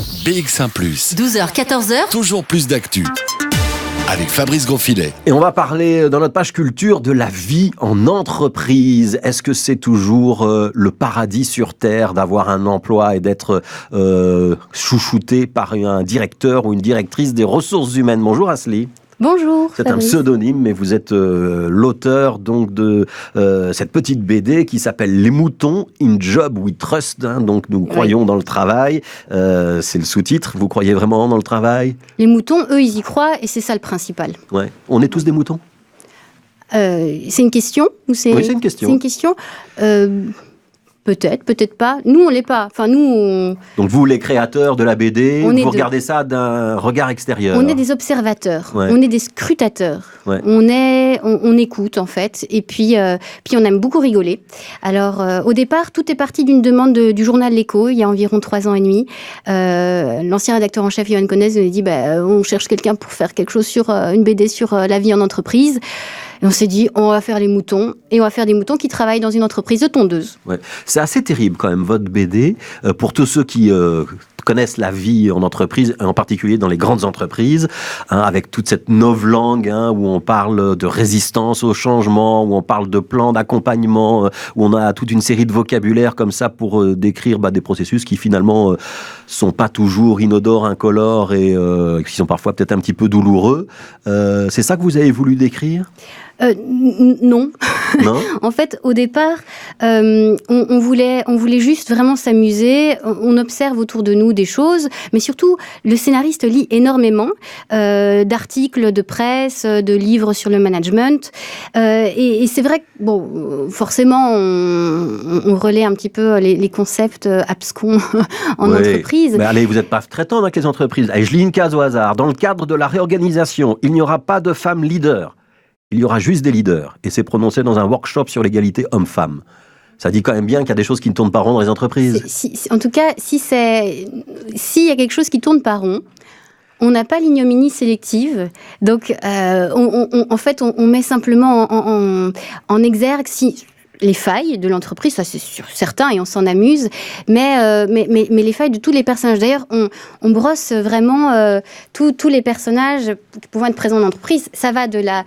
BX1+. 12h, 14h. Toujours plus d'actu. Avec Fabrice Grosfilet. Et on va parler dans notre page culture de la vie en entreprise. Est-ce que c'est toujours le paradis sur Terre d'avoir un emploi et d'être chouchouté par un directeur ou une directrice des ressources humaines? Bonjour Asli. Bonjour. C'est Fabrice. un pseudonyme, mais vous êtes l'auteur donc de cette petite BD qui s'appelle Les moutons, In Job We Trust. Donc nous croyons dans le travail. C'est le sous-titre. Vous croyez vraiment dans le travail? Les moutons, eux, ils y croient et c'est ça le principal. Ouais. On est tous des moutons? C'est une question ou c'est... Oui, c'est une question. C'est une question. Peut-être, peut-être pas. Nous, on l'est pas. Enfin, nous, Donc vous, les créateurs de la BD, On est vous regardez ça d'un regard extérieur. on est des observateurs. Ouais. On est des scrutateurs. Ouais. On écoute, en fait. Et puis on aime beaucoup rigoler. Alors, au départ, tout est parti d'une demande du journal L'Écho, il y a environ 3 ans et demi. L'ancien rédacteur en chef, Yoann Conez, nous a dit, on cherche quelqu'un pour faire quelque chose sur une BD sur la vie en entreprise. Et on s'est dit, on va faire les moutons. Et on va faire des moutons qui travaillent dans une entreprise de tondeuses. Ouais. C'est assez terrible quand même, votre BD. Pour tous ceux qui connaissent la vie en entreprise, en particulier dans les grandes entreprises, avec toute cette novlangue où on parle de résistance au changement, où on parle de plans d'accompagnement, où on a toute une série de vocabulaire comme ça pour décrire des processus qui finalement sont pas toujours inodores, incolores et qui sont parfois peut-être un petit peu douloureux. C'est ça que vous avez voulu décrire ? Non. Non. En fait, au départ, on voulait juste vraiment s'amuser. On observe autour de nous des choses, mais surtout, le scénariste lit énormément d'articles de presse, de livres sur le management. Et c'est vrai que, forcément, on relaie un petit peu les concepts abscons en entreprise. Mais allez, vous n'êtes pas très tendre avec les entreprises. Allez, je lis une case au hasard. Dans le cadre de la réorganisation, il n'y aura pas de femmes leaders. Il y aura juste des leaders. Et c'est prononcé dans un workshop sur l'égalité homme-femme. Ça dit quand même bien qu'il y a des choses qui ne tournent pas rond dans les entreprises. En tout cas, s'il y a quelque chose qui tourne pas rond, on n'a pas l'ignominie sélective. Donc, en fait, on met simplement en exergue les failles de l'entreprise, ça c'est sûr, certain, et on s'en amuse, mais les failles de tous les personnages. D'ailleurs, on brosse vraiment tous les personnages qui pouvant être présents dans l'entreprise. Ça va de la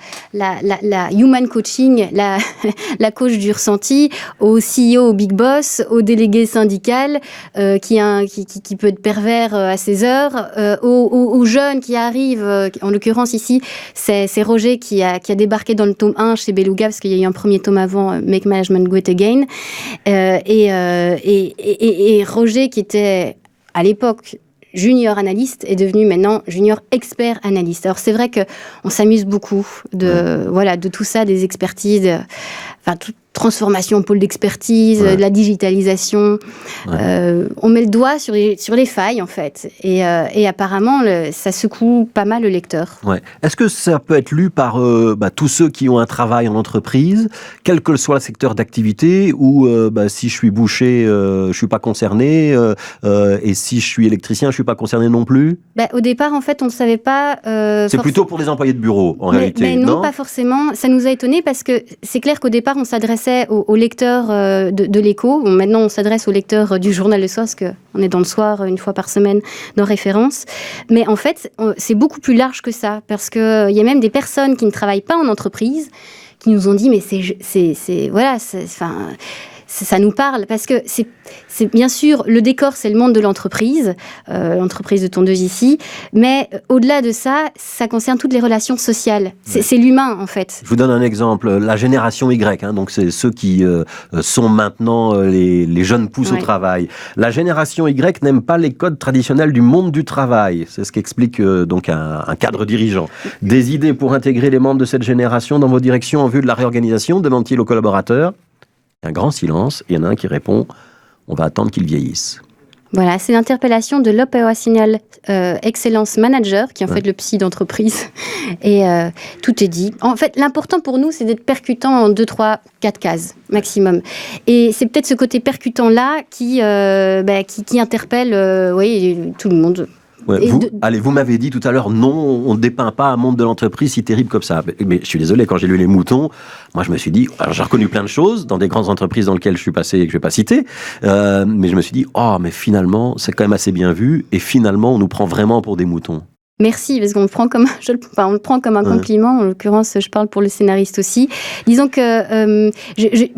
human coaching, la coach du ressenti, au CEO, au big boss, au délégué syndical qui peut être pervers à ses heures, aux jeunes qui arrivent. En l'occurrence ici, c'est Roger qui a débarqué dans le tome 1 chez Beluga, parce qu'il y a eu un premier tome avant, Make Management Great Again, et Roger, qui était à l'époque junior analyste, est devenu maintenant junior expert analyste. Alors c'est vrai qu'on s'amuse beaucoup de tout ça, des expertises, toute transformation en pôle d'expertise, de la digitalisation. On met le doigt sur les failles, en fait. Et apparemment, ça secoue pas mal le lecteur. Ouais. Est-ce que ça peut être lu par tous ceux qui ont un travail en entreprise, quel que soit le secteur d'activité, ou si je suis boucher, je suis pas concerné, et si je suis électricien, je suis pas concerné non plus? Au départ, en fait, on ne savait pas... c'est plutôt pour les employés de bureau, en réalité. Mais non, pas forcément. Ça nous a étonnés parce que c'est clair qu'au départ, on s'adressait aux lecteurs de l'Écho. Maintenant, on s'adresse aux lecteurs du journal Le Soir, parce qu'on est dans le soir une fois par semaine dans Référence. Mais en fait, c'est beaucoup plus large que ça, parce qu'il y a même des personnes qui ne travaillent pas en entreprise qui nous ont dit, mais ça nous parle, parce que c'est bien sûr, le décor, c'est le monde de l'entreprise de tondeuse ici, mais au-delà de ça, ça concerne toutes les relations sociales. C'est l'humain, en fait. Je vous donne un exemple, la génération Y, donc c'est ceux qui sont maintenant les jeunes pousses au travail. La génération Y n'aime pas les codes traditionnels du monde du travail. C'est ce qu'explique donc un cadre dirigeant. Des idées pour intégrer les membres de cette génération dans vos directions en vue de la réorganisation, demande-t-il aux collaborateurs. Un grand silence, il y en a un qui répond « On va attendre qu'ils vieillissent ». Voilà, c'est l'interpellation de l'Operational Excellence Manager, qui est en fait le psy d'entreprise. Et tout est dit. En fait, l'important pour nous, c'est d'être percutant en 2, 3, 4 cases maximum. Et c'est peut-être ce côté percutant-là qui interpelle tout le monde. Ouais, allez, vous m'avez dit tout à l'heure, non, on ne dépeint pas un monde de l'entreprise si terrible comme ça. Mais je suis désolé, quand j'ai lu Les Moutons, moi je me suis dit, alors j'ai reconnu plein de choses dans des grandes entreprises dans lesquelles je suis passé et que je ne vais pas citer, mais je me suis dit, oh, mais finalement, c'est quand même assez bien vu, et finalement, on nous prend vraiment pour des moutons. Merci, parce qu'on le prend comme, on le prend comme un compliment. En l'occurrence, je parle pour le scénariste aussi. Disons que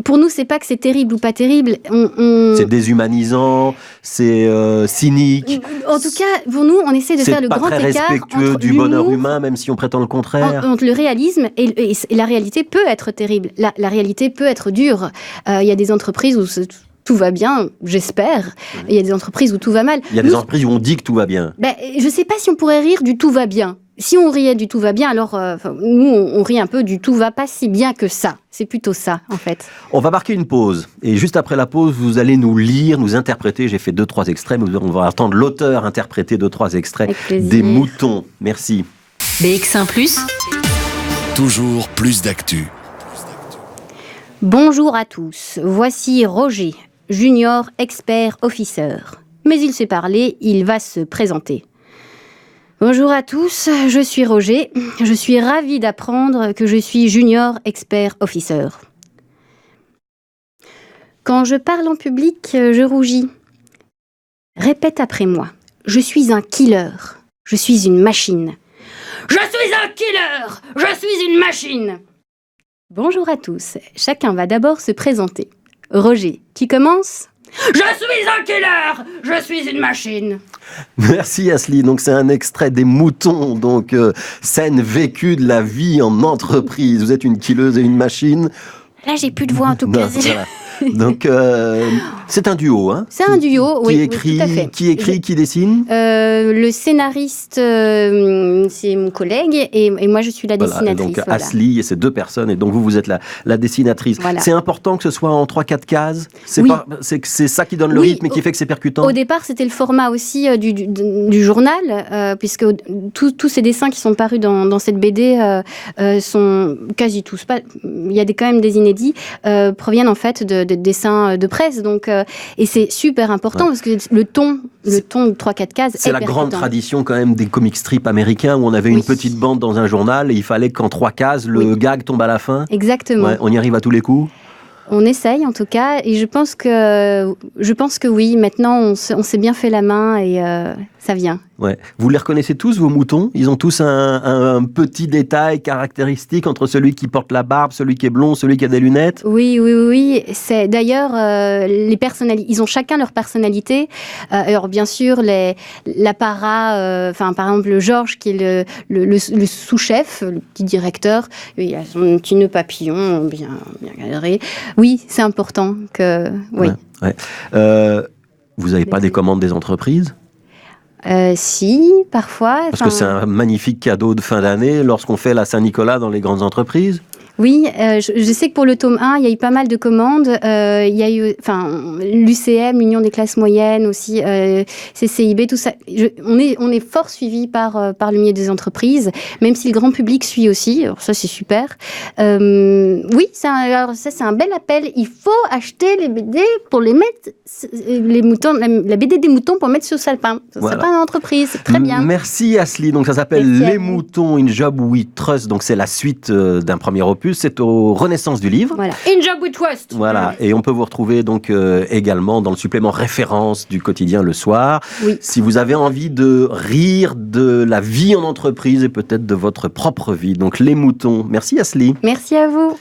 pour nous, c'est pas que c'est terrible ou pas terrible. C'est déshumanisant, c'est cynique. En tout cas, pour nous, on essaie de faire le grand écart. C'est pas très respectueux du bonheur humain, même si on prétend le contraire. Entre le réalisme et la réalité peut être terrible. La réalité peut être dure. Il y a des entreprises où tout va bien, j'espère. Il y a des entreprises où tout va mal. Il y a des entreprises où on dit que tout va bien. Je ne sais pas si on pourrait rire du tout va bien. Si on riait du tout va bien, alors nous, on rit un peu du tout va pas si bien que ça. C'est plutôt ça, en fait. On va marquer une pause. Et juste après la pause, vous allez nous lire, nous interpréter. J'ai fait 2-3 extraits, mais on va attendre l'auteur interpréter 2-3 extraits des Moutons. Merci. BX1+. Toujours plus d'actu. Bonjour à tous. Voici Roger, Junior Expert Officer. Mais il sait parler, il va se présenter. Bonjour à tous, je suis Roger. Je suis ravi d'apprendre que je suis Junior Expert Officer. Quand je parle en public, je rougis. Répète après moi. Je suis un killer. Je suis une machine. Je suis un killer. Je suis une machine. Bonjour à tous. Chacun va d'abord se présenter. Roger, qui commence ? Je suis un killer. Je suis une machine. Merci Asli. Donc c'est un extrait des Moutons, donc scène vécue de la vie en entreprise. Vous êtes une killeuse et une machine. Là, j'ai plus de voix en tout cas. Voilà. Donc c'est un duo, hein ? C'est un duo, oui, écrit, oui, tout à fait. Qui écrit, qui dessine ? Le scénariste, c'est mon collègue, et moi je suis la dessinatrice. Donc Asli et ces deux personnes, et donc vous êtes la dessinatrice. Voilà. C'est important que ce soit en 3-4 cases. C'est ça qui donne le rythme et qui fait que c'est percutant. Au départ, c'était le format aussi du journal, puisque tous ces dessins qui sont parus dans cette BD sont quasi tous, il y a quand même des inédits, proviennent en fait de dessins de presse. Donc, et c'est super important parce que le ton de 3-4 cases c'est la grande tradition quand même des comic strips américains où on avait une petite bande dans un journal et il fallait qu'en 3 cases, le gag tombe à la fin. Exactement. Ouais, on y arrive à tous les coups. On essaye en tout cas, et je pense que oui, maintenant on s'est bien fait la main et ça vient. Ouais. Vous les reconnaissez tous, vos moutons ? Ils ont tous un petit détail caractéristique entre celui qui porte la barbe, celui qui est blond, celui qui a des lunettes ? Oui. C'est d'ailleurs ils ont chacun leur personnalité. Alors bien sûr l'apparat, par exemple Georges qui est le sous-chef, le petit directeur, il a son petit nœud papillon bien cadré. Oui, c'est important que oui. Ouais. Vous n'avez pas des commandes des entreprises ? Si, parfois. Parce que c'est un magnifique cadeau de fin d'année lorsqu'on fait la Saint-Nicolas dans les grandes entreprises. Oui, je sais que pour le tome 1, il y a eu pas mal de commandes. Il y a eu, l'UCM, l'Union des classes moyennes aussi, CCIB, tout ça. On est fort suivi par le milieu des entreprises, même si le grand public suit aussi. Alors ça, c'est super. Oui, c'est un bel appel. Il faut acheter les BD pour les mettre, les moutons, la BD des moutons pour mettre sur Salpin. Salpin d'entreprise, c'est très bien. Merci Asli. Donc ça s'appelle Les Moutons, In Job We Trust. Donc c'est la suite d'un premier opus. C'est aux Renaissance du livre. Voilà. In Job We Trust. Voilà. Et on peut vous retrouver donc également dans le supplément référence du quotidien le soir. Oui. Si vous avez envie de rire de la vie en entreprise et peut-être de votre propre vie. Donc Les Moutons. Merci Asli. Merci à vous.